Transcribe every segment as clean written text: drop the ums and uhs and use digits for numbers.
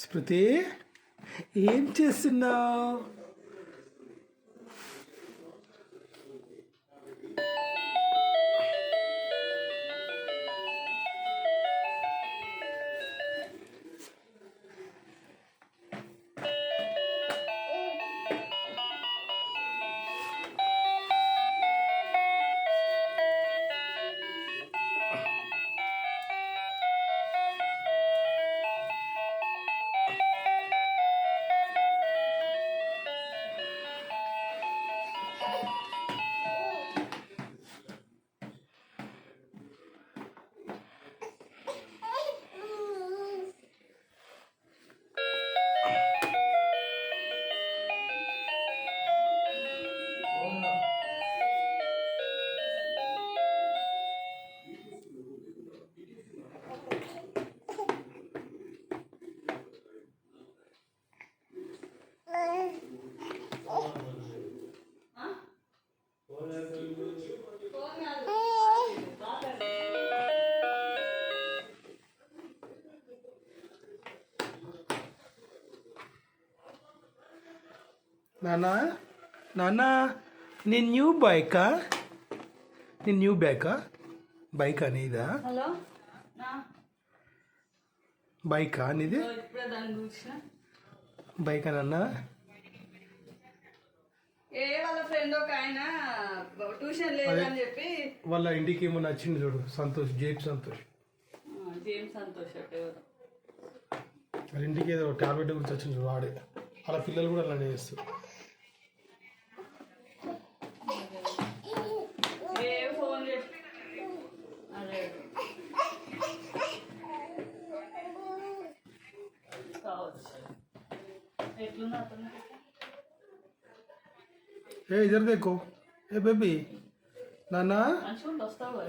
స్మృతి, ఏం చేస్తున్నావు? నానా నానా, నీ న్యూ బైకా? నీ న్యూ బైక్ అనేదా? హలో, బైకా అనేది? బైక్ అన్నా? వాళ్ళ ఫ్రెండ్ ఒక ఆయన ట్యూషన్ లేదని చెప్పి వాళ్ళ ఇంటికి ఏమో నచ్చింది చూడు, సంతోష్, జేమ్స్ సంతోష్. వాళ్ళ ఇంటికి ఏదో టాబ్లెట్ గురించి వచ్చింది చూడు, వాడే. వాళ్ళ పిల్లలు కూడా అలానే చేస్తారు. ఏ ఇద్దరు దేకో, ఏ బేబీ, నానా,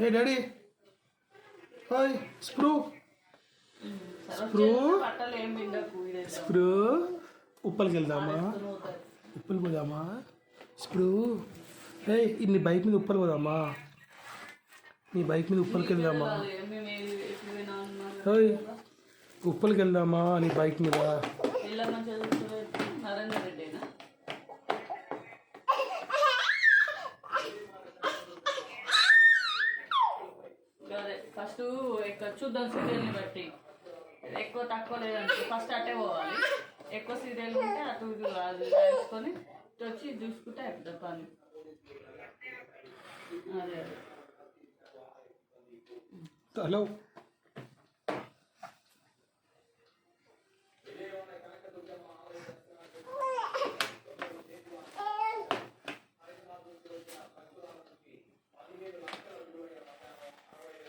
ఏ డాడీ, హాయ్ స్ప్రూ, స్ప్రూ, ఉప్పలకి వెళ్దామా? ఉప్పలు పోదామా? స్ప్రూ, ఏ నీ బైక్ మీద ఉప్పలు పోదామా? నీ బైక్ మీద ఉప్పలకి వెళ్దామా? హాయ్, ఉప్పలకి వెళ్దామా నీ బైక్ మీద? ఫస్ట్ ఎక్కువ చూద్దాం, సీరియల్ని బట్టి ఎక్కువ తక్కువ లేదంటే ఫస్ట్ అటే పోవాలి. ఎక్కువ సీరియల్ ఉంటే అటు అది వేసుకొని వచ్చి చూసుకుంటే అయిపోతుంది పని. అదే హలో.